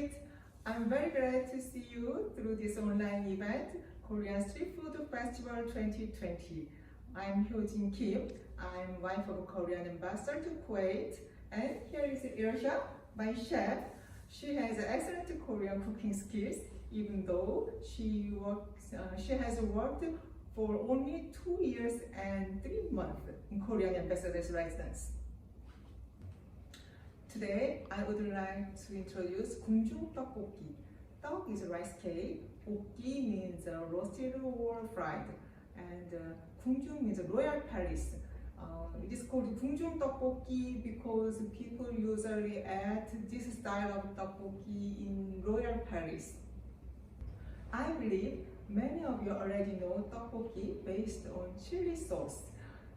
Kuwait. I'm very glad to see you through this online event, Korean Street Food Festival 2020. I'm Hyojin Kim. I'm wife of a Korean ambassador to Kuwait. And here is Irosha, my chef. She has excellent Korean cooking skills, even though she has worked for only 2 years and 3 months in Korean ambassador's residence. Today, I would like to introduce 궁중 떡볶이. 떡 is rice cake, 볶기 means roasted or fried, and 궁중 means royal palace. It is called 궁중 떡볶이 because people usually add this style of 떡볶이 in royal palace. I believe many of you already know 떡볶이 based on chili sauce.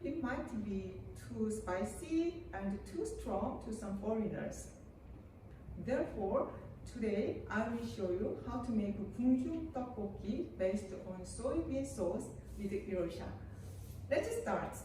It might be too spicy and too strong to some foreigners. Therefore, today I will show you how to make 궁중 떡볶이 based on soybean sauce with irosha. Let's start.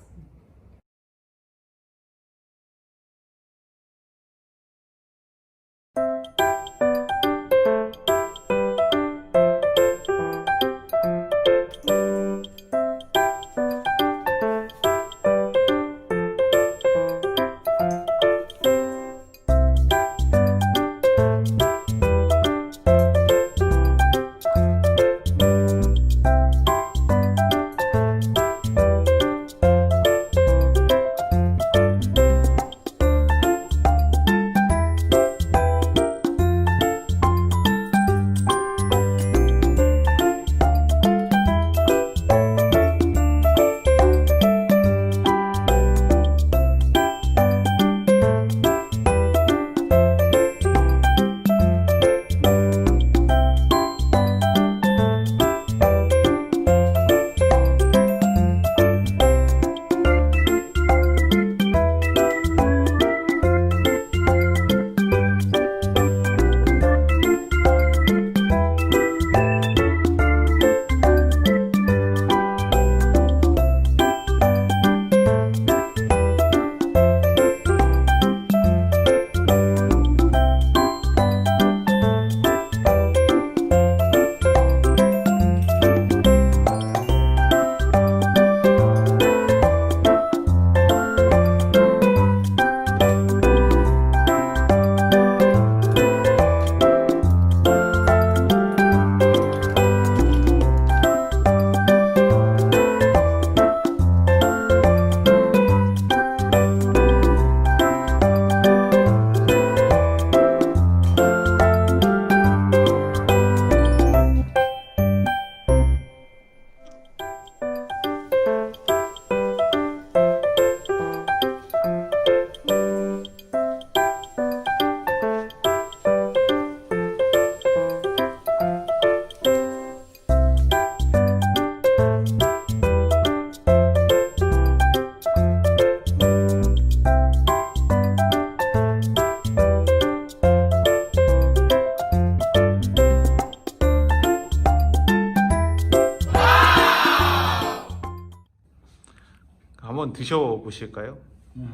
한번 드셔보실까요?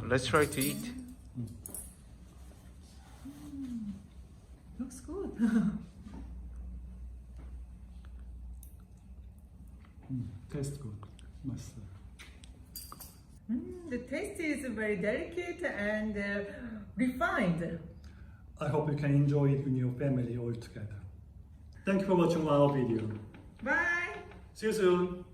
Let's try to eat. Looks good. Tastes good. Must say. The taste is very delicate and refined. I hope you can enjoy it with your family all together. Thank you for watching our video. Bye! See you soon.